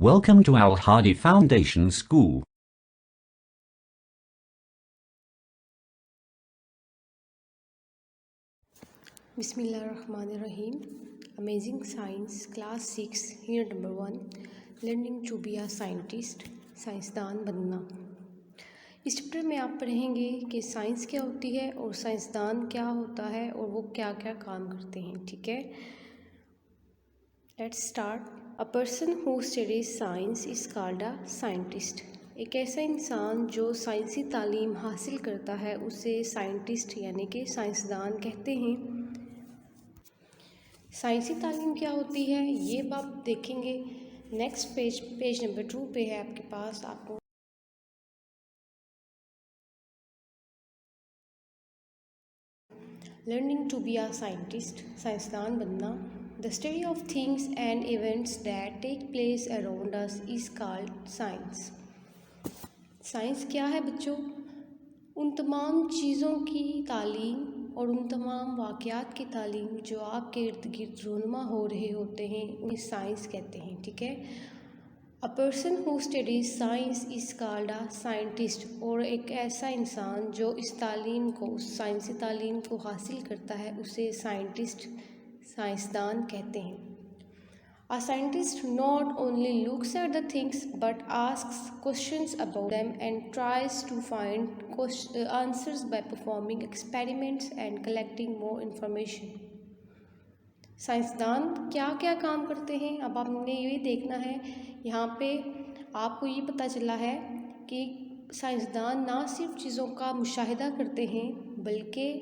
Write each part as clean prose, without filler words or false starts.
Welcome to Al Hadi Foundation School. Bismillahirrahmanirrahim. Amazing Science Class 6 Unit Number 1 Learning to be a Scientist. साइंसदान बनना। इस chapter में आप पढ़ेंगे कि साइंस क्या होती है और साइंसदान क्या होता है और वो क्या क्या काम करते हैं। ठीक है, let's start. A person who studies science is called a scientist. एक ऐसा इंसान जो साइंसी तालीम हासिल करता है उसे साइंटिस्ट यानी कि साइंसदान कहते हैं। साइंसी तालीम क्या होती है ये आप देखेंगे नेक्स्ट पेज नंबर 2 पे है आपके पास। आपको learning to be a scientist, साइंसदान बनना। The study of things and events that take place around us is called science. Science क्या है बच्चों? उन तमाम चीज़ों की तालीम और उन तमाम वाक़यात की तालीम जो आपके इर्द गिर्द रोनुमा हो रहे होते हैं उन्हें साइंस कहते हैं। ठीक है, a person who studies science is called a scientist. और एक ऐसा इंसान जो इस तालीम को, उस साइंसी तालीम को हासिल करता है उसे साइंटिस्ट, साइंसदान कहते हैं। A scientist not only looks at the things but asks questions about them and tries to find answers by performing experiments and collecting more information. साइंसदान क्या क्या काम करते हैं अब आपने ये देखना है। यहाँ पे आपको ये पता चला है कि साइंसदान ना सिर्फ चीज़ों का मुशाहिदा करते हैं बल्कि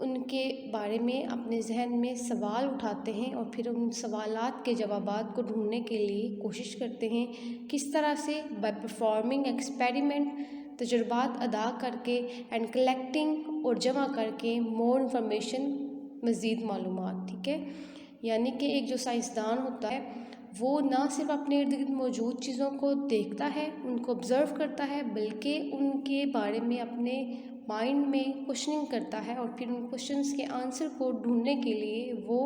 उनके बारे में अपने जहन में सवाल उठाते हैं और फिर उन सवालात के जवाबात को ढूंढने के लिए कोशिश करते हैं। किस तरह से? बाय परफॉर्मिंग एक्सपेरिमेंट, तजुर्बात अदा करके, एंड कलेक्टिंग और जमा करके मोर इन्फॉर्मेशन, मज़ीद मालूमात। ठीक है, यानी कि एक जो साइंसदान होता है वो ना सिर्फ अपने इर्द गिर्द मौजूद चीज़ों को देखता है, उनको ऑब्ज़र्व करता है, बल्कि उनके बारे में अपने माइंड में क्वेश्चनिंग करता है और फिर उन क्वेश्चंस के आंसर को ढूंढने के लिए वो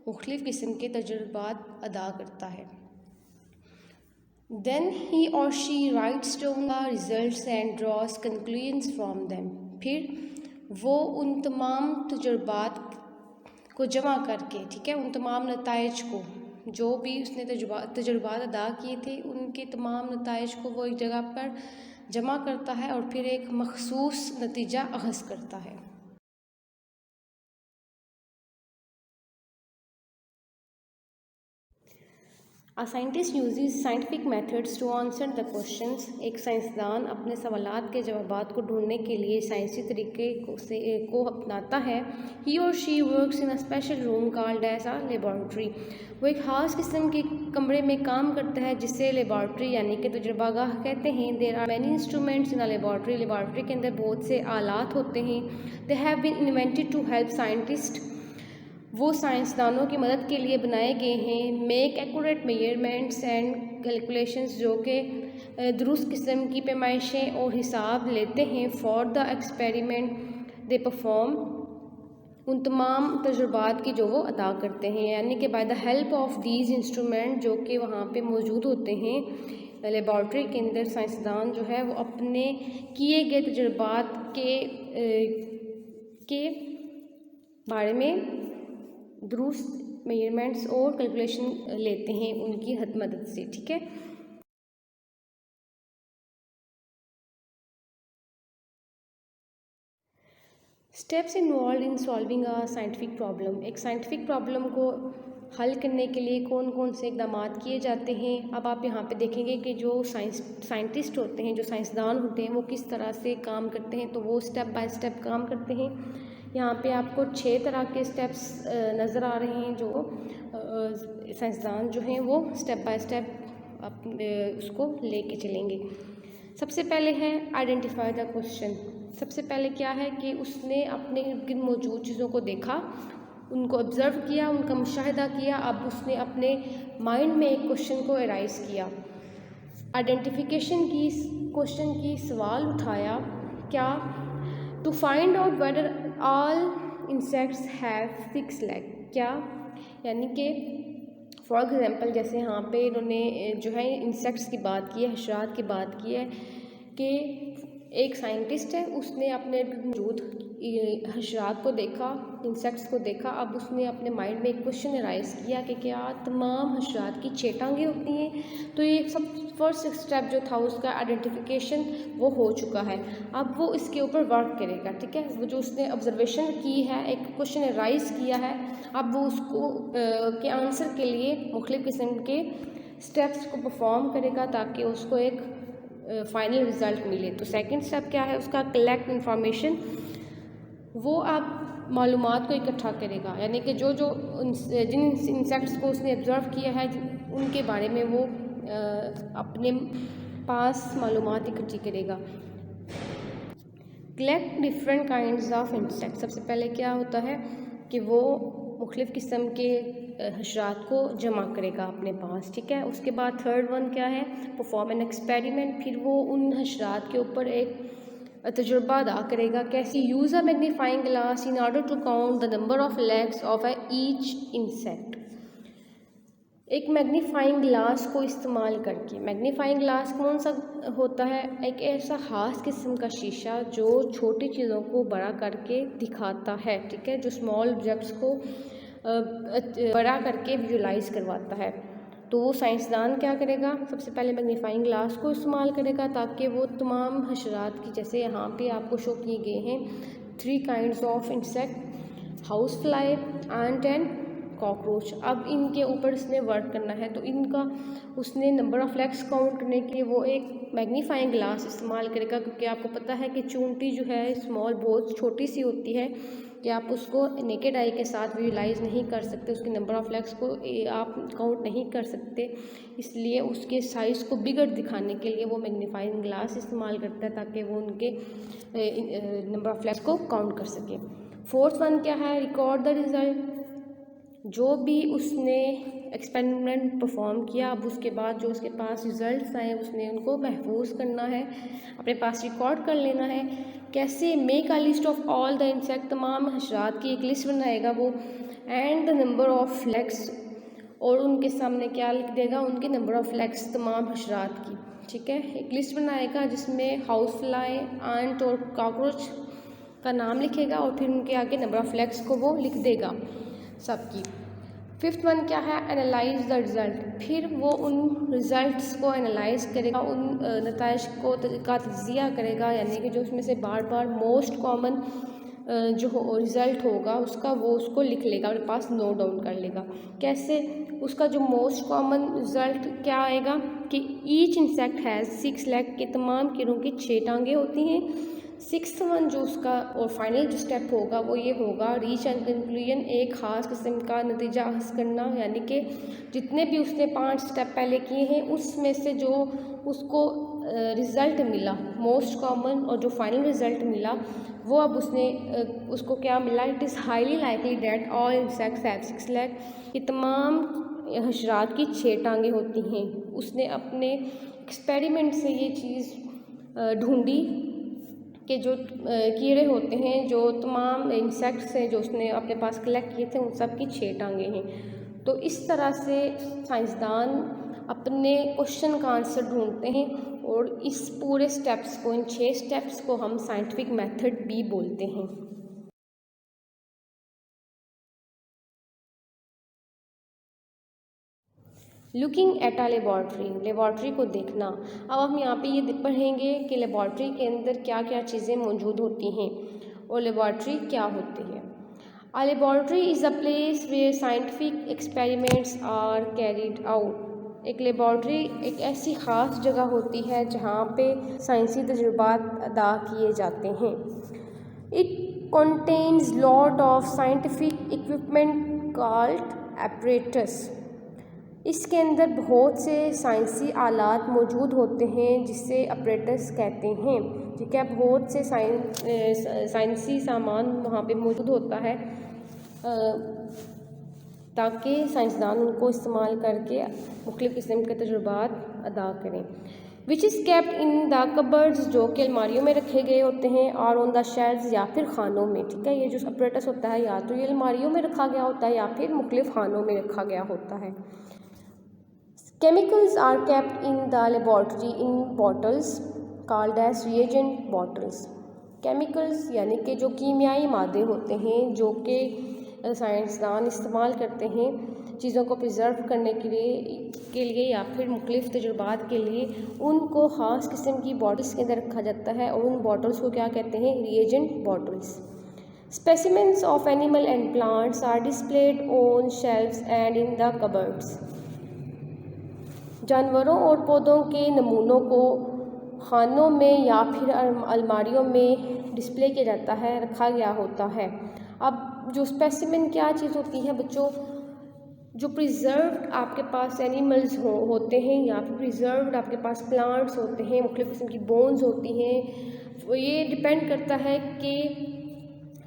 मुख्तलिफ़ किस्म के तजुर्बात अदा करता है। देन ही और she writes down the results and draws conclusions from them. फिर वो उन तमाम तजुर्बात को जमा करके, ठीक है, उन तमाम नताइज को, जो भी उसने तजुर्बात अदा किए थे उनके तमाम नताइज को वो एक जगह पर जमा करता है और फिर एक मखसूस नतीजा अख़ज़ करता है। A scientist uses scientific methods to answer the questions. एक साइंसदान अपने सवालात के जवाबात को ढूंढने के लिए साइंसी तरीके को अपनाता है। He or she works in a special room called as a laboratory. वो एक ख़ास किस्म के कमरे में काम करता है जिसे लेबॉर्ट्री यानी कि तजुर्बागाह कहते हैं। There are many instruments in a laboratory. Laboratory के अंदर बहुत से आलात होते हैं। They have been invented to help scientists. वो साइंसदानों की मदद के लिए बनाए गए हैं। Make accurate measurements and calculations, जो कि दुरुस्त किस्म की पैमाइशें और हिसाब लेते हैं। For the experiment they perform, उन तमाम तजुर्बात की जो वो अदा करते हैं, यानी कि by the help of these instrument जो कि वहाँ पे मौजूद होते हैं लेबॉर्ट्री के अंदर, साइंसदान जो है वो अपने किए गए तजुर्बात के बारे में दुरुस्त मेजरमेंट्स और कैलकुलेशन लेते हैं उनकी मदद से। ठीक है, steps involve in solving a scientific problem. एक साइंटिफिक प्रॉब्लम को हल करने के लिए कौन कौन से इकदाम किए जाते हैं। अब आप यहाँ पे देखेंगे कि जो साइंटिस्ट होते हैं, जो साइंसदान होते हैं, वो किस तरह से काम करते हैं। तो वो स्टेप बाय स्टेप काम करते हैं। यहाँ पे आपको 6 तरह के स्टेप्स नज़र आ रहे हैं जो साइंसदान जो हैं वो स्टेप बाय स्टेप उसको लेके चलेंगे। सबसे पहले है आइडेंटिफाई द क्वेश्चन। सबसे पहले क्या है कि उसने अपने इर्द गिर्द मौजूद चीज़ों को देखा, उनको ऑब्ज़र्व किया, उनका मुशाहिदा किया। अब उसने अपने माइंड में एक क्वेश्चन को एराइज़ किया। आइडेंटिफिकेशन की, क्वेश्चन की सवाल उठाया। क्या? To find out whether all insects have 6 leg. क्या? यानी कि फॉर एग्ज़ाम्पल जैसे यहाँ पे इन्होंने जो है इंसेक्ट्स की बात की है, हशरात की बात की है कि एक साइंटिस्ट है, उसने अपने मौजूद हशरात को देखा, इंसेक्ट्स को देखा। अब उसने अपने माइंड में एक क्वेश्चन अराइज किया कि क्या तमाम हशरात की 6 टांगें होती हैं। तो ये सब फर्स्ट स्टेप जो था उसका आइडेंटिफिकेशन वो हो चुका है। अब वो इसके ऊपर वर्क करेगा, ठीक है। वो जो उसने ऑब्जर्वेशन की है, एक क्वेश्चन अराइज किया है, अब वो उसको के आंसर के लिए मुख्तलिफ किस्म के स्टेप्स को परफॉर्म करेगा ताकि उसको एक फाइनल रिज़ल्ट मिले। तो सेकंड स्टेप क्या है उसका, कलेक्ट इंफॉर्मेशन। वो आप मालूमात को इकट्ठा करेगा, यानी कि जो जिन इंसेक्ट्स को उसने ऑब्ज़र्व किया है उनके बारे में वो अपने पास मालूमात इकट्ठी करेगा। Collect different kinds of insect. सबसे पहले क्या होता है कि वो मुख्तलिफ़ किस्म के हशरात को जमा करेगा अपने पास, ठीक है। उसके बाद थर्ड वन क्या है, परफॉर्म एन एक्सपेरिमेंट। फिर वो उन हशरात के ऊपर एक तजुर्बा अदा करेगा। कैसे, use a magnifying glass in order to count the number of legs of each insect. एक मैग्नीफाइंग ग्लास को इस्तेमाल करके, मैग्नीफाइंग ग्लास कौन सा होता है, एक ऐसा ख़ास किस्म का शीशा जो छोटी चीज़ों को बड़ा करके दिखाता है, ठीक है, जो स्मॉल ऑब्जेक्ट्स को बड़ा करके विजुलाइज करवाता है। तो वो साइंसदान क्या करेगा, सबसे पहले मैग्नीफाइंग ग्लास को इस्तेमाल करेगा ताकि वो तमाम हशरात की, जैसे यहाँ पे आपको शो किए गए हैं 3 kinds of insect, house fly, ant and cockroach. अब इनके ऊपर इसने वर्क करना है, तो इनका उसने नंबर ऑफ लेग्स काउंट करने के लिए वो एक मैग्नीफाइंग ग्लास इस्तेमाल करेगा, क्योंकि आपको पता है कि चूंटी जो है स्मॉल बहुत छोटी सी होती है कि आप उसको नेकेड आई के साथ विजुलाइज नहीं कर सकते, उसके नंबर ऑफ लेग्स को आप काउंट नहीं कर सकते, इसलिए उसके साइज़ को बिगड़ दिखाने के लिए वो मैग्नीफाइंग ग्लास इस्तेमाल करता है ताकि वो उनके नंबर ऑफ लेग्स को काउंट कर सके। फोर्थ वन क्या है, रिकॉर्ड द रिज़ल्ट। जो भी उसने एक्सपेरिमेंट परफॉर्म किया, अब उसके बाद जो उसके पास रिज़ल्ट्स आए उसने उनको महफूज करना है, अपने पास रिकॉर्ड कर लेना है। कैसे, make a list of all the insect, तमाम हशरात की एक लिस्ट बनाएगा वो, and the number of legs, और उनके सामने क्या लिख देगा, उनके नंबर ऑफ लेग्स तमाम हशरात की, ठीक है। एक लिस्ट बनाएगा जिसमें हाउस फ्लाई, एंट और कॉकरोच का नाम लिखेगा और फिर उनके आगे नंबर ऑफ लेग्स को वो लिख देगा सबकी। फिफ्थ वन क्या है, एनालाइज द रिज़ल्ट। फिर वो उन रिज़ल्ट्स को एनालाइज करेगा, उन नताइज को का तज्जिया करेगा, यानी कि जो उसमें से बार बार मोस्ट कॉमन जो रिज़ल्ट होगा उसका वो उसको लिख लेगा, अपने पास नोट डाउन कर लेगा। कैसे, उसका जो मोस्ट कॉमन रिज़ल्ट क्या आएगा कि ईच इंसेक्ट हैज़ 6 लेग, के तमाम कीड़ों की 6 टांगें होती हैं। सिक्स्थ वन जो उसका और फाइनल जो स्टेप होगा वो ये होगा, रीच एंड कंक्लूजन, एक ख़ास किस्म का नतीजा हासिल करना, यानी कि जितने भी उसने 5 स्टेप पहले किए हैं उसमें से जो उसको रिज़ल्ट मिला मोस्ट कॉमन और जो फाइनल रिज़ल्ट मिला वो अब उसको क्या मिला, it is highly likely that all insects have 6 leg, कि तमाम हशरात की 6 टांगें होती हैं। उसने अपने एक्सपेरिमेंट से ये चीज़ ढूंढी कि जो कीड़े होते हैं, जो तमाम इंसेक्ट्स हैं जो उसने अपने पास कलेक्ट किए थे, उन सब की 6 टांगें हैं। तो इस तरह से साइंसदान अपने क्वेश्चन का आंसर ढूंढते हैं, और इस पूरे स्टेप्स को, इन 6 स्टेप्स को हम साइंटिफिक मेथड भी बोलते हैं। लुकिंग एट आ लेबॉर्ट्री को देखना। अब हम यहाँ पे ये पढ़ेंगे कि लेबॉर्ट्री के अंदर क्या क्या चीज़ें मौजूद होती हैं और लेबॉर्ट्री क्या होती है। A laboratory is a place where scientific experiments are carried out. एक लेबॉर्ट्री एक ऐसी ख़ास जगह होती है जहाँ पे साइंसी तजुर्बात अदा किए जाते हैं। It contains lot of scientific equipment called apparatus। इसके अंदर बहुत से साइंसी आलात मौजूद होते हैं जिसे अपरेटस कहते हैं, ठीक है। बहुत से साइंसी सामान वहाँ पे मौजूद होता है ताकि साइंसदान उनको इस्तेमाल करके मुख्तलिफ़ किस्म के तजुर्बात अदा करें। Which is kept in the cupboards, जो कि अलमारियों में रखे गए होते हैं, और ऑन द शेल्व्स, या फिर खानों में, ठीक है। ये जो अपरेटस होता है या तो ये अलमारियों में रखा गया होता है या फिर मुख्तलिफ़ खानों में रखा गया होता है। Chemicals are kept in the laboratory in bottles called as reagent bottles. Chemicals यानी कि जो कीमियाई मादे होते हैं जो कि साइंसदान इस्तेमाल करते हैं चीज़ों को प्रिजर्व करने के लिए या फिर मुख्तलिफ तजुर्बात के लिए, उनको ख़ास किस्म की बॉटल्स के अंदर रखा जाता है और उन बॉटल्स को क्या कहते हैं? Reagent bottles. Specimens of animal and plants are displayed on shelves and in the cupboards. जानवरों और पौधों के नमूनों को खानों में या फिर अलमारियों में डिस्प्ले किया जाता है, रखा गया होता है. अब जो स्पेसिमेन क्या चीज़ होती है बच्चों? जो प्रिजर्व्ड आपके पास एनिमल्स होते हैं या फिर प्रिजर्व्ड आपके पास प्लांट्स होते हैं, मुख्तलिफ किस्म की बोन्स होती हैं. ये डिपेंड करता है कि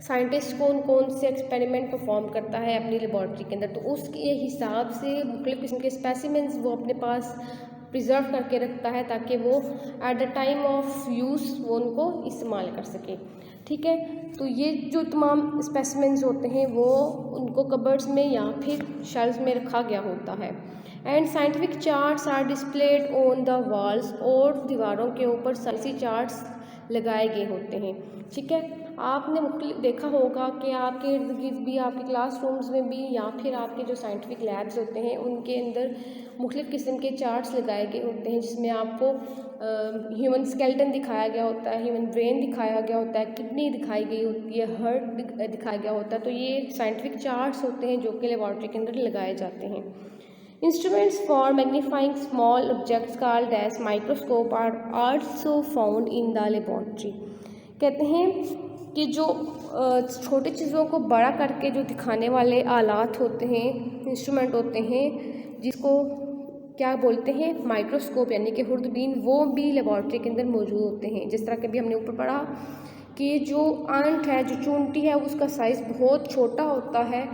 साइंटिस्ट कौन कौन से एक्सपेरिमेंट परफॉर्म करता है अपनी लेबॉर्ट्री के अंदर, तो उसके हिसाब से मुख्तलिफ किस्म के स्पेसिमेंस वो अपने पास प्रिजर्व करके रखता है ताकि वो at the time of use वो उनको इस्तेमाल कर सके. ठीक है, तो ये जो तमाम स्पेसिमेंस होते हैं वो उनको कबर्ड्स में या फिर शेल्व्स में रखा गया होता है. And scientific charts are displayed on the walls, और दीवारों के ऊपर साइंसी चार्ट्स लगाए गए होते हैं. ठीक है, आपने देखा होगा कि आपके इर्द गिर्द भी, आपके क्लासरूम्स में भी या फिर आपके जो साइंटिफिक लैब्स होते हैं उनके अंदर मुख्तलिफ किस्म के चार्ट्स लगाए गए होते हैं जिसमें आपको ह्यूमन स्केलेटन दिखाया गया होता है, ह्यूमन ब्रेन दिखाया गया होता है, किडनी दिखाई गई होती है, हार्ट दिखाया गया होता है. तो ये साइंटिफिक चार्ट्स होते हैं जो कि लेबॉर्ट्री के अंदर लगाए जाते हैं. Instruments for magnifying small objects called as microscope are also found in the laboratory. कहते हैं कि जो छोटी चीज़ों को बड़ा करके जो दिखाने वाले आलात होते हैं, इंस्ट्रूमेंट होते हैं, जिसको क्या बोलते हैं? माइक्रोस्कोप यानी कि खुर्दबीन, वो भी लेबॉर्ट्री के अंदर मौजूद होते हैं. जिस तरह के भी हमने ऊपर पढ़ा कि जो आंट है, जो चूंटी है, उसका साइज़ बहुत छोटा होता है,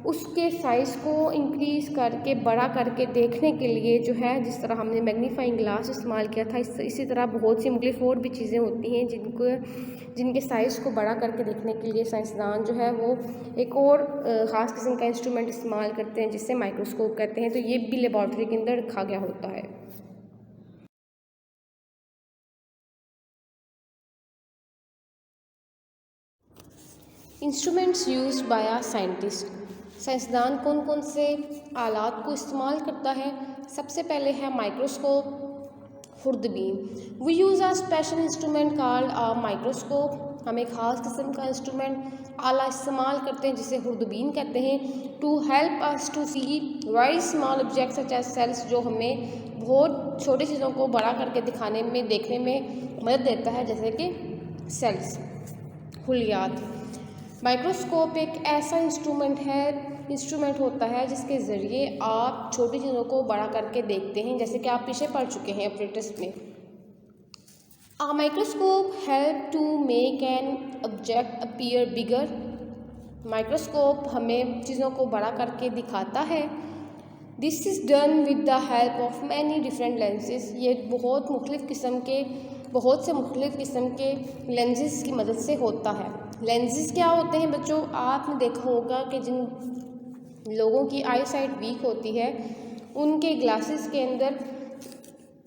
उसके साइज़ को इंक्रीज़ करके बड़ा करके देखने के लिए जो है, जिस तरह हमने मैग्नीफाइंग ग्लास इस्तेमाल किया था, इसी तरह बहुत सी मुख्तलिफ और भी चीज़ें होती हैं जिनके साइज़ को बड़ा करके देखने के लिए साइंसदान जो है वो एक और ख़ास किस्म का इंस्ट्रूमेंट इस्तेमाल करते हैं जिससे माइक्रोस्कोप कहते हैं. तो ये भी लेबॉर्ट्री के अंदर रखा गया होता है. Instruments used by a scientist. साइंसदान कौन कौन से आलात को इस्तेमाल करता है? सबसे पहले है माइक्रोस्कोप, खुर्दबीन. We use a special instrument called a microscope. हम एक ख़ास किस्म का इंस्ट्रूमेंट आला इस्तेमाल करते हैं जिसे खुर्दबीन कहते हैं. To help us to see very small objects such as cells, जो हमें बहुत छोटी चीज़ों को बड़ा करके दिखाने में, देखने में मदद देता है, जैसे कि सेल्स, खुलियात. माइक्रोस्कोप एक ऐसा इंस्ट्रूमेंट होता है जिसके ज़रिए आप छोटी चीज़ों को बड़ा करके देखते हैं, जैसे कि आप पीछे पढ़ चुके हैं अपने टेस्ट में. A microscope help to make an object appear bigger. Microscope हमें चीज़ों को बड़ा करके दिखाता है. This is done with the help of many different lenses. ये बहुत से मुख्तलिफ किस्म के लेंसेज की मदद से होता है. लेंसेज क्या होते हैं बच्चों? आपने देखा होगा कि जिन लोगों की आई साइट वीक होती है उनके ग्लासेस के अंदर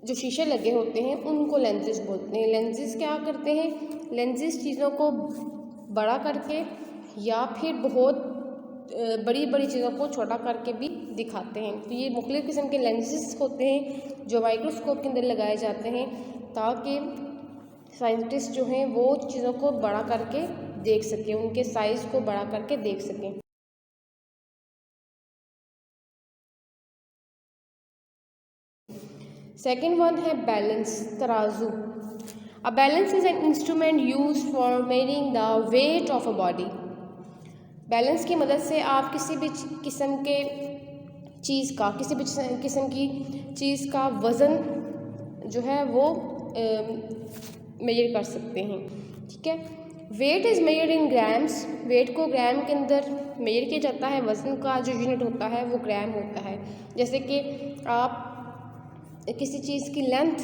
जो शीशे लगे होते हैं उनको लेंसेज बोलते हैं. लेंसेज क्या करते हैं? लेंसेज चीज़ों को बड़ा करके या फिर बहुत बड़ी बड़ी चीज़ों को छोटा करके भी दिखाते हैं. तो ये मुख्तलिफ किस्म के लेंसेज होते हैं जो माइक्रोस्कोप के अंदर लगाए जाते हैं ताकि साइंटिस्ट जो हैं वो चीज़ों को बड़ा करके देख सकें, उनके साइज़ को बड़ा करके देख सकें. सेकेंड वन है बैलेंस, तराजू. A balance is an instrument use for measuring the weight of a body. Balance की मदद से आप किसी भी किस्म की चीज़ का वज़न जो है वो मेजर कर सकते हैं. ठीक है, weight is measured in grams. Weight को ग्राम के अंदर मेजर किया जाता है. वज़न का जो यूनिट होता है वो ग्राम होता है. जैसे कि आप किसी चीज़ की लेंथ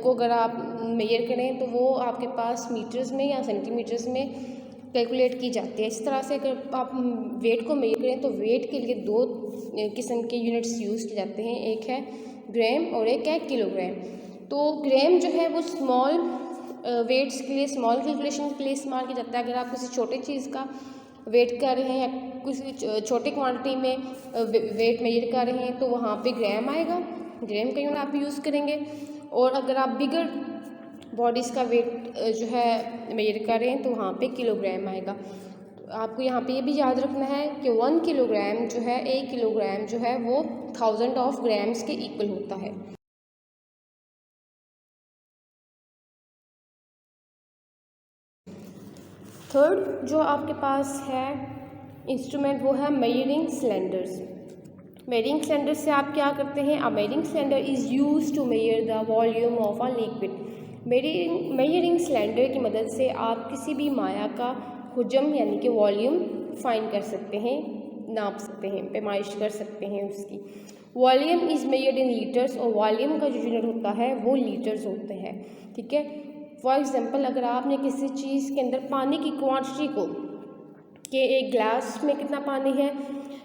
को अगर आप मेजर करें तो वो आपके पास मीटर्स में या सेंटीमीटर्स में कैलकुलेट की जाती है. इस तरह से अगर आप वेट को मेजर करें तो वेट के लिए दो किस्म के यूनिट्स यूज़ किए जाते हैं. एक है ग्राम और एक है किलोग्राम। तो ग्राम जो है वो स्मॉल वेट्स के लिए, स्मॉल कैलकुलेशन के लिए इस्तेमाल किया जाता है। अगर आप किसी छोटे चीज़ का वेट कर रहे हैं या किसी छोटे क्वांटिटी में वेट मेजर कर रहे हैं तो वहाँ पे ग्राम आएगा, ग्राम का यूनिट आप यूज़ करेंगे। और अगर आप बिगर बॉडीज़ का वेट जो है मेजर कर रहे हैं तो वहाँ पे किलोग्राम आएगा। तो आपको यहाँ पे ये भी याद रखना है कि 1 किलोग्राम जो है, 1 किलोग्राम जो है वो 1000 ऑफ ग्राम्स के इक्वल होता है। थर्ड जो आपके पास है इंस्ट्रूमेंट वो है मेजरिंग सिलेंडर्स। मेजरिंग सिलेंडर से आप क्या करते हैं? A measuring cylinder is use to measure the volume of a liquid. Measuring cylinder की मदद से आप किसी भी माया का हुजम यानी कि वॉल्यूम फाइंड कर सकते हैं, नाप सकते हैं, पैमाइश कर सकते हैं उसकी। Volume is measured in litres, और वॉल्यूम का जो यूनिट होता है वो लीटर्स होते हैं, ठीक है। फॉर एग्जांपल अगर आपने किसी चीज़ के अंदर पानी की क्वांटिटी को, कि एक ग्लास में कितना पानी है,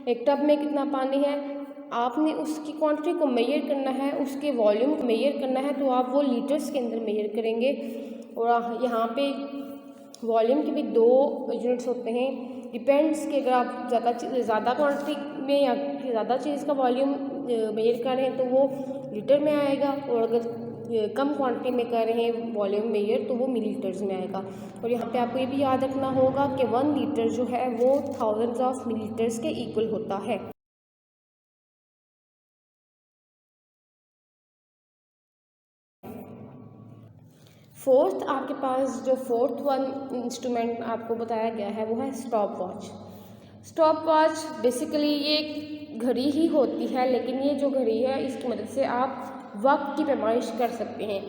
एक टब में कितना पानी है, आपने उसकी क्वांटिटी को मेजर करना है, उसके वॉल्यूम को मेजर करना है, तो आप वो लीटर्स के अंदर मेजर करेंगे। और यहाँ पे वॉल्यूम के भी 2 यूनिट्स होते हैं, डिपेंड्स कि अगर आप ज़्यादा क्वांटिटी में या ज़्यादा चीज़ का वॉल्यूम मेजर कर रहे हैं तो वो लीटर में आएगा, और अगर कम क्वांटिटी में कर रहे हैं वॉल्यूम मेजर तो वो मिलीलीटर्स में आएगा। और यहाँ पे आपको ये भी याद रखना होगा कि 1 लीटर जो है वो थाउजेंड्स ऑफ मिलीलीटर्स के इक्वल होता है। फोर्थ आपके पास जो फोर्थ वन इंस्ट्रूमेंट आपको बताया गया है वो है stop watch. Stop watch basically ये घड़ी ही होती है, लेकिन ये जो घड़ी है इसकी मदद से आप वक्त की पैमाइश कर सकते हैं।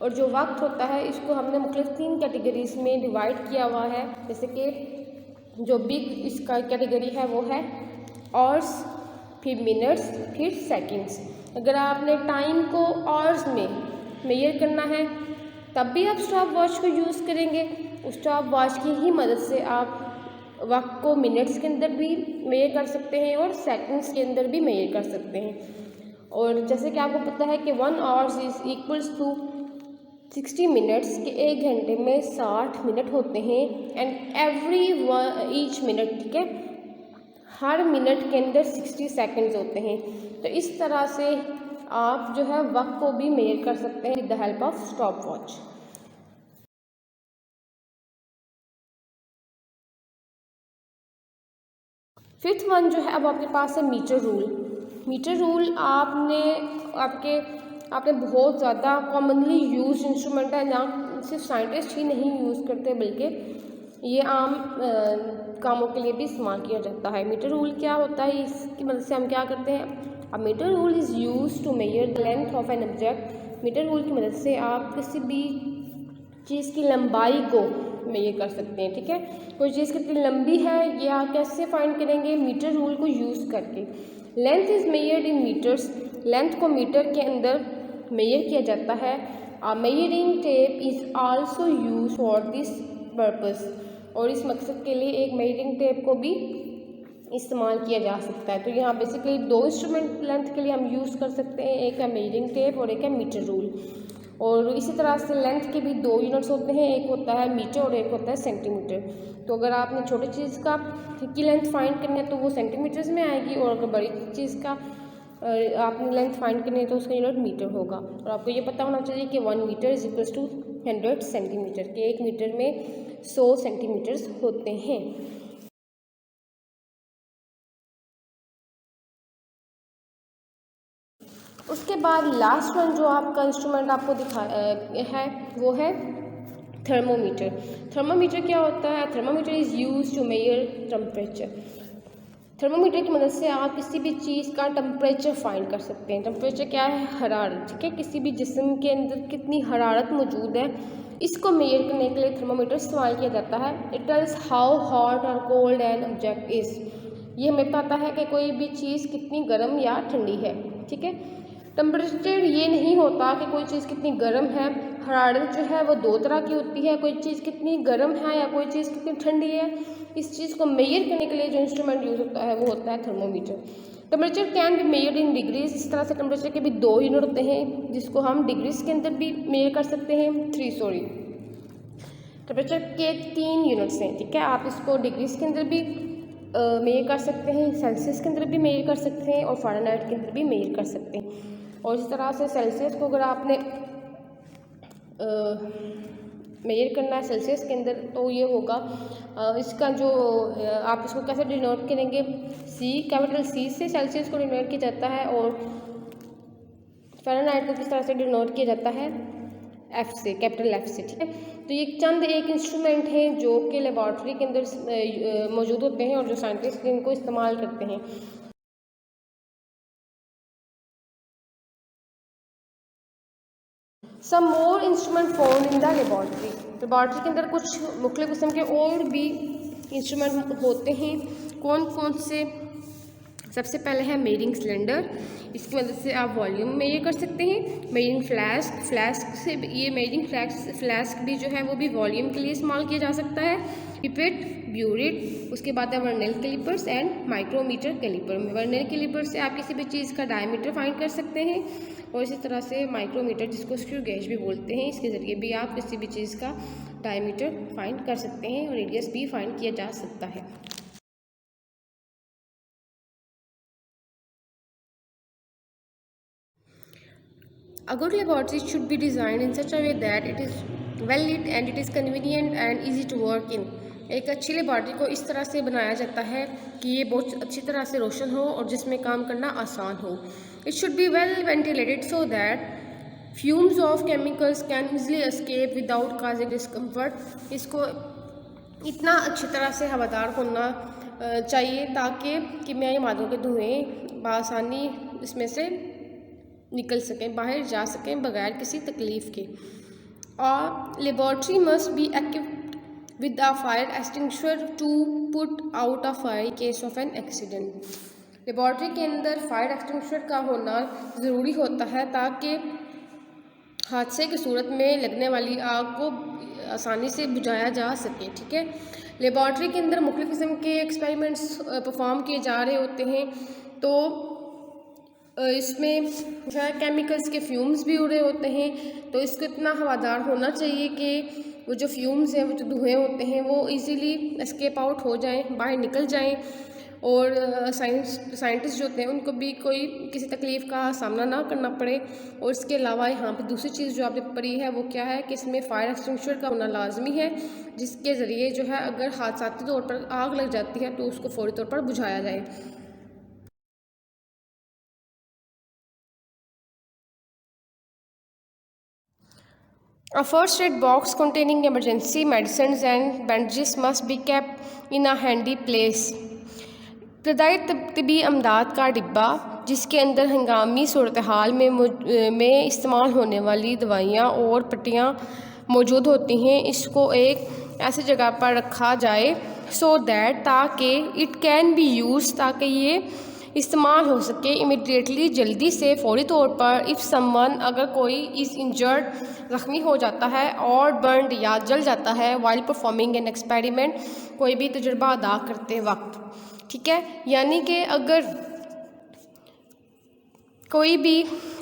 और जो वक्त होता है इसको हमने मुख्तलिफ 3 कैटेगरीज में डिवाइड किया हुआ है। जैसे कि जो बिग इसका कैटेगरी है वो है आवर्स, फिर मिनट्स, फिर सेकंड्स। अगर आपने टाइम को आवर्स में मेजर करना है तब भी आप स्टॉप वॉच को यूज़ करेंगे। उस स्टॉप वॉच की ही मदद से आप वक्त को मिनट्स के अंदर भी मेजर कर सकते हैं और सेकंड्स के अंदर भी मेजर कर सकते हैं। और जैसे कि आपको पता है कि 1 hours is equals to 60 minutes, के 1 घंटे में 60 मिनट होते हैं। एंड एवरी ईच मिनट, ठीक है, हर मिनट के अंदर 60 सेकंड्स होते हैं। तो इस तरह से आप जो है वक्त को भी मेजर कर सकते हैं with the help of stop watch. Fifth one जो है अब आपके पास है मीटर रूल। मीटर रूल आपने बहुत ज़्यादा कॉमनली यूज इंस्ट्रूमेंट है, ना सिर्फ साइंटिस्ट ही नहीं यूज़ करते बल्कि ये आम कामों के लिए भी इस्तेमाल किया जाता है। मीटर रूल क्या होता है, इसकी मदद से हम क्या करते हैं? A metre rule is use to measure the length of an object. Metre rule की मदद से आप किसी भी चीज़ की लंबाई को मेजर कर सकते हैं, ठीक है। कोई चीज़ कितनी लंबी है ये आप कैसे फाइंड करेंगे? मीटर रूल को यूज़ करके। Length is measured in metres. Length को मीटर के अंदर मेजर किया जाता है। A measuring tape is also use for this purpose. और इस मकसद के लिए एक मेजरिंग टेप को भी इस्तेमाल किया जा सकता है। तो यहाँ बेसिकली 2 इंस्ट्रूमेंट लेंथ के लिए हम यूज़ कर सकते हैं, एक है मेजरिंग टेप और एक है मीटर रूल। और इसी तरह से लेंथ के भी 2 यूनिट्स होते हैं, एक होता है मीटर और एक होता है सेंटीमीटर। तो अगर आपने छोटी चीज़ की लेंथ फाइंड करनी है तो वो सेंटीमीटर्स में आएगी, और अगर बड़ी चीज़ का आपने लेंथ फाइंड करनी है तो उसका यूनिट मीटर होगा। और आपको ये पता होना चाहिए कि 1 metre is equals to 100 centimetres, के 1 मीटर में 100 सेंटीमीटर्स होते हैं। उसके बाद लास्ट वन जो आपका इंस्ट्रूमेंट आपको है वो है थर्मोमीटर। थर्मोमीटर क्या होता है? Thermometer is use to measure temperature. Thermometer की मदद से आप किसी भी चीज़ का टेम्परेचर फाइंड कर सकते हैं। टेम्परेचर क्या है? हरारत, ठीक है। किसी भी जिस्म के अंदर कितनी हरारत मौजूद है इसको मेजर करने के लिए थर्मोमीटर इस्तेमाल किया जाता है। इट टेल्स हाउ हॉट और कोल्ड एन ऑब्जेक्ट इज़। ये हमें पता है कि कोई भी चीज़ कितनी गर्म या ठंडी है, ठीक है। टेम्परेचर ये नहीं होता कि कोई चीज़ कितनी गर्म है। हरारत जो है वो 2 तरह की होती है, कोई चीज़ कितनी गर्म है या कोई चीज़ कितनी ठंडी है। इस चीज़ को मेजर करने के लिए जो इंस्ट्रूमेंट यूज़ होता है वो होता है thermometer. Temperature can be measured in degrees, इस तरह से टेम्परेचर के भी 2 यूनिट होते हैं जिसको हम डिग्रीज के अंदर भी मेजर कर सकते हैं। टेम्परेचर के 3 यूनिट्स हैं, ठीक है। आप इसको डिग्रीज के अंदर भी मेजर कर सकते हैं, सेल्सियस के अंदर भी मेजर कर सकते हैं और फ़ारेनहाइट के अंदर भी मेजर कर सकते हैं। और इस तरह से सेल्सियस को अगर आपने मेजर करना है सेल्सियस के अंदर तो ये होगा इसका जो आप इसको कैसे डिनोट करेंगे, कैपिटल सी से सेल्सियस को डिनोट किया जाता है और फ़ारेनहाइट को किस तरह से डिनोट किया जाता है, एफ से, कैपिटल एफ से, ठीक है। तो ये चंद एक इंस्ट्रूमेंट हैं जो कि लेबॉर्ट्री के अंदर मौजूद होते हैं और जो साइंटिस्ट इनको इस्तेमाल करते हैं। Some more instrument found in the laboratory, laboratory के अंदर कुछ मुख्तलिफ किस्म के और भी इंस्ट्रूमेंट होते हैं। कौन कौन से? सबसे पहले है मेजरिंग सिलेंडर, इसकी मदद से आप वॉल्यूम मेजर कर सकते हैं। मेजरिंग फ्लास्क, फ्लास्क से ये मेजरिंग फ्लास्क भी जो है वो भी वॉल्यूम के लिए इस्तेमाल किया जा सकता है। पिपेट, ब्यूरिट, उसके बाद है vernier callipers and micrometer calliper. Vernier calliper से आप किसी भी चीज़ का डायमीटर फाइंड कर सकते हैं और इसी तरह से माइक्रोमीटर जिसको स्क्रू गेज भी बोलते हैं, इसके ज़रिए भी आप किसी भी चीज़ का डायमीटर फाइंड कर सकते हैं और रेडियस भी फाइंड किया जा सकता है। A good laboratory should be designed in such a way that it is well lit and it is convenient and easy to work in. एक अच्छी लेबॉर्ट्री को इस तरह से बनाया जाता है कि ये बहुत अच्छी तरह से रोशन हो और जिसमें काम करना आसान हो। It should be well ventilated so that fumes of chemicals can easily escape without causing discomfort. इसको इतना अच्छी तरह से हवादार होना चाहिए ताकि कीमियाई मादों के धुएँ बआसानी इसमें से निकल सकें, बाहर जा सकें बगैर किसी तकलीफ़ के। और laboratory must be equipped with a fire extinguisher to put out a fire in case of an accident. Laboratory के अंदर फायर एक्सटिंग्विशर का होना ज़रूरी होता है ताकि हादसे की सूरत में लगने वाली आग को आसानी से बुझाया जा सके, ठीक है। लेबॉर्ट्री के अंदर मुख्तलिफ़ किस्म के एक्सपेरिमेंट्स परफॉर्म किए जा रहे होते हैं, तो इसमें जो है केमिकल्स के फ्यूम्स भी उड़ रहे होते हैं, तो इसको इतना हवादार होना चाहिए कि वो जो फ्यूम्स हैं, वो जो धुएँ होते हैं वो इजीली एस्केप आउट हो जाएं, बाहर निकल जाएं और साइंटिस्ट जो होते हैं उनको भी कोई किसी तकलीफ़ का सामना ना करना पड़े। और इसके अलावा यहाँ पे दूसरी चीज़ जो आपने पढ़ी है वो क्या है कि इसमें फायर एक्सटिंग्विशर का होना लाजमी है, जिसके ज़रिए जो है अगर हादसाती तौर पर आग लग जाती है तो उसको फौरी तौर पर बुझाया जाए। A first aid box containing emergency medicines and bandages must be kept in a handy place. इब्तदाई तबी अमदाद का डिब्बा जिसके अंदर हंगामी सूरत हाल में इस्तेमाल होने वाली दवाइयाँ और पट्टियाँ मौजूद होती हैं, इसको एक ऐसी जगह पर रखा जाए सो दैट ताकि इट कैन बी यूज, ताकि ये इस्तेमाल हो सके इमीडिएटली, जल्दी से, फौरी तौर पर। इफ़ समवन, अगर कोई इज़ इंजर्ड, ज़ख्मी हो जाता है और बर्नड या जल जाता है वाइल परफॉर्मिंग एन एक्सपेरिमेंट, कोई भी तजुर्बा अदा करते वक्त, ठीक है। यानी कि अगर कोई भी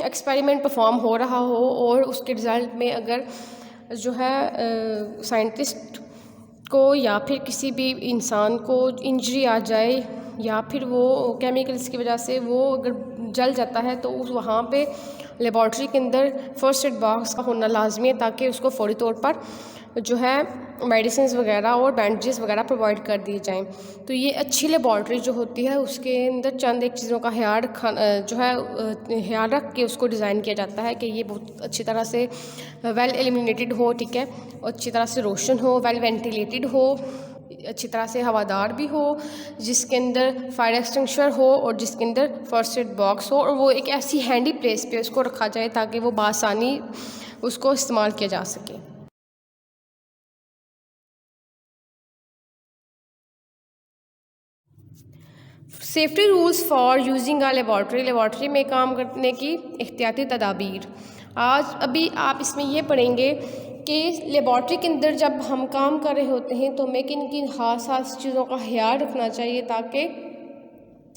एक्सपेरिमेंट परफॉर्म हो रहा हो और उसके रिज़ल्ट में अगर जो है साइंटिस्ट को या फिर किसी भी इंसान को इंजरी आ जाए या फिर वो केमिकल्स की वजह से वो अगर जल जाता है तो उस वहाँ पे लेबॉर्ट्री के अंदर फर्स्ट एड बॉक्स का होना लाजमी है ताकि उसको फौरी तौर पर जो है मेडिसिन वगैरह और बैंडेजेस वगैरह प्रोवाइड कर दिए जाएं। तो ये अच्छी लेबॉर्ट्री जो होती है उसके अंदर चंद एक चीज़ों का ख्याल रख के उसको डिज़ाइन किया जाता है कि ये बहुत अच्छी तरह से वेल एलिमिनेटेड हो, ठीक है, अच्छी तरह से रोशन हो, वेल वेंटिलेटेड हो, अच्छी तरह से हवादार भी हो, जिसके अंदर फायर एक्सटिंग्विशर हो और जिसके अंदर फर्स्ट एड बॉक्स हो, और वो एक ऐसी हैंडी प्लेस पे उसको रखा जाए ताकि वो बआसानी उसको इस्तेमाल किया जा सके। Safety rules for using a laboratory, laboratory में काम करने की एहतियाती तदाबीर। अभी आप इसमें ये पढ़ेंगे कि लेबॉर्ट्री के अंदर जब हम काम कर रहे होते हैं तो हमें किन किन खास चीज़ों का ख्याल रखना चाहिए ताकि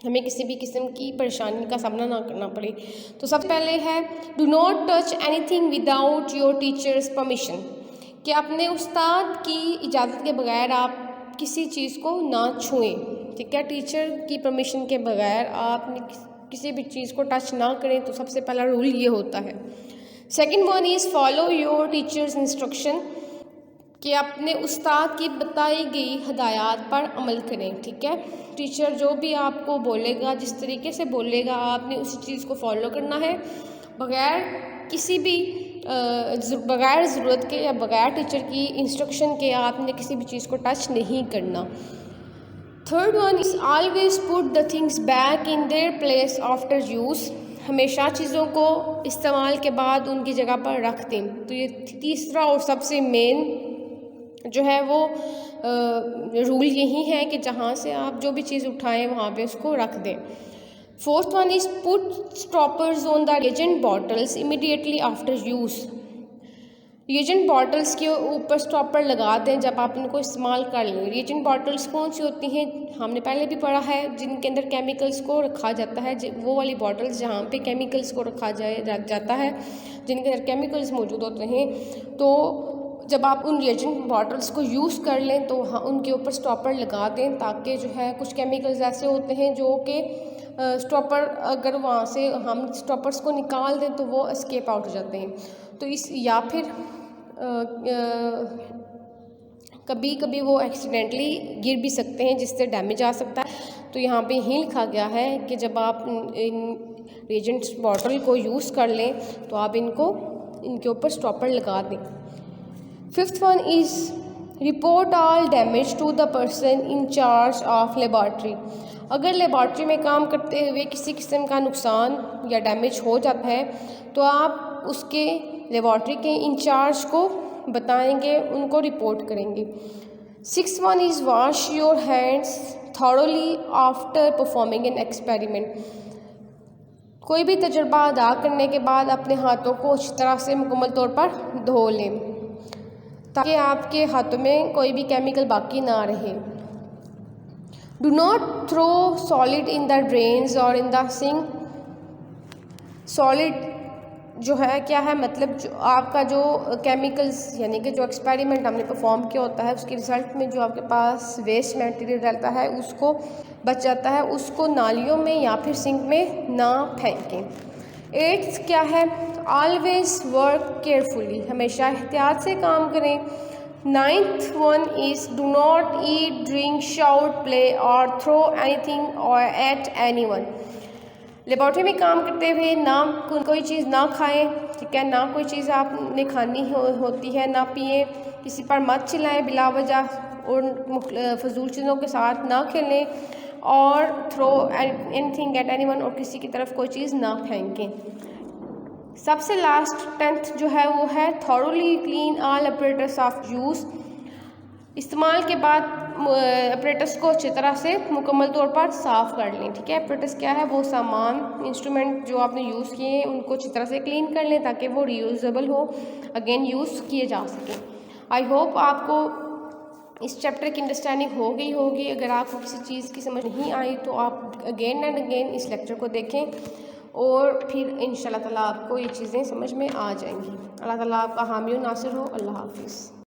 हमें किसी भी किस्म की परेशानी का सामना ना करना पड़े। तो सबसे पहले है do not touch anything without your teachers permission, कि अपने उस्ताद की इजाज़त के बगैर आप किसी चीज़ को ना छुएं, ठीक है। टीचर की परमिशन के बगैर आप किसी भी चीज़ को टच ना करें, तो सबसे पहला रूल ये होता है। Second one is follow your teachers instruction, कि अपने उस्ताद की बताई गई हदायत पर अमल करें, ठीक है। टीचर जो भी आपको बोलेगा, जिस तरीके से बोलेगा, आपने उस चीज़ को फॉलो करना है, बगैर किसी भी बगैर ज़रूरत के या बगैर टीचर की इंस्ट्रक्शन के आपने किसी भी चीज़ को टच नहीं करना। Third one is always put the things back in their place after use, हमेशा चीज़ों को इस्तेमाल के बाद उनकी जगह पर रख दें। तो ये तीसरा और सबसे मेन जो है वो रूल यही है कि जहाँ से आप जो भी चीज़ उठाएं वहाँ पे उसको रख दें। Fourth one is put stoppers on the reagent bottles immediately after use, reagent bottles के ऊपर स्टॉपर लगा दें जब आप इनको इस्तेमाल कर लें। रिएजेंट बॉटल्स कौन सी होती हैं, हमने पहले भी पढ़ा है, जिनके अंदर केमिकल्स को रखा जाता है, वो वाली बॉटल्स जहाँ पे केमिकल्स को रखा जाता है, जिनके अंदर केमिकल्स मौजूद होते हैं। तो जब आप उन रिएजेंट बॉटल्स को यूज़ कर लें तो उनके ऊपर स्टॉपर लगा दें, ताकि जो है कुछ केमिकल्स ऐसे होते हैं जो कि स्टॉपर अगर वहाँ से हम स्टॉपर्स को निकाल दें तो वो एस्केप आउट हो जाते हैं। तो या फिर कभी कभी वो एक्सीडेंटली गिर भी सकते हैं, जिससे डैमेज आ सकता है। तो यहाँ पे यही लिखा गया है कि जब आप इन रिएजेंट्स बॉटल को यूज़ कर लें तो आप इनके ऊपर स्टॉपर लगा दें। Fifth one is report all damage to the person in charge of laboratory, अगर लेबॉर्ट्री में काम करते हुए किसी किस्म का नुकसान या डैमेज हो जाता है तो आप उसके लेबॉर्ट्री के इंचार्ज को बताएंगे, उनको रिपोर्ट करेंगे। Six one is wash your hands thoroughly after performing an experiment, कोई भी तजुर्बा अदा करने के बाद अपने हाथों को अच्छी तरह से मुकम्मल तौर पर धो लें, ताकि आपके हाथों में कोई भी केमिकल बाकी ना रहे। Do not throw solid in the drains और इन द सिंक, सॉलिड जो है क्या है, मतलब जो आपका जो केमिकल्स यानी कि जो एक्सपेरिमेंट हमने परफॉर्म किया होता है उसके रिज़ल्ट में जो आपके पास वेस्ट मटेरियल रहता है उसको बच जाता है, उसको नालियों में या फिर सिंक में ना फेंकें। एट्थ क्या है, ऑलवेज वर्क केयरफुली, हमेशा एहतियात से काम करें। Ninth one is do not eat drink shout play और थ्रो एनीथिंग और एट एनीवन, लेबॉर्ट्री में काम करते हुए ना कोई चीज़ ना खाएं, ठीक है, ना कोई चीज़ आपने खानी होती है, ना पिए, किसी पर मत चिल्लाएं बिला वजह और फजूल चीज़ों के साथ ना खेलें, और थ्रो एनीथिंग एट एनीवन, और किसी की तरफ कोई चीज़ ना फेंकें। सबसे लास्ट 10th जो है वो है thoroughly clean all operators of use, इस्तेमाल के बाद ऑपरेटर्स को अच्छी तरह से मुकम्मल तौर पर साफ़ कर लें, ठीक है। ऑपरेटर्स क्या है, वो सामान इंस्ट्रूमेंट जो आपने यूज़ किए हैं उनको अच्छी तरह से क्लीन कर लें ताकि वो रीयूजेबल हो, अगेन यूज़ किए जा सकें। आई होप आपको इस चैप्टर की अंडरस्टैंडिंग हो गई होगी। अगर आपको किसी चीज़ की समझ नहीं आई तो आप अगेन एंड अगेन इस लेक्चर को देखें और फिर इंशाल्लाह ताला आपको ये चीज़ें समझ में आ जाएंगी। अल्लाह ताला आपका हामी और नासिर हो। अल्लाह हाफिज़।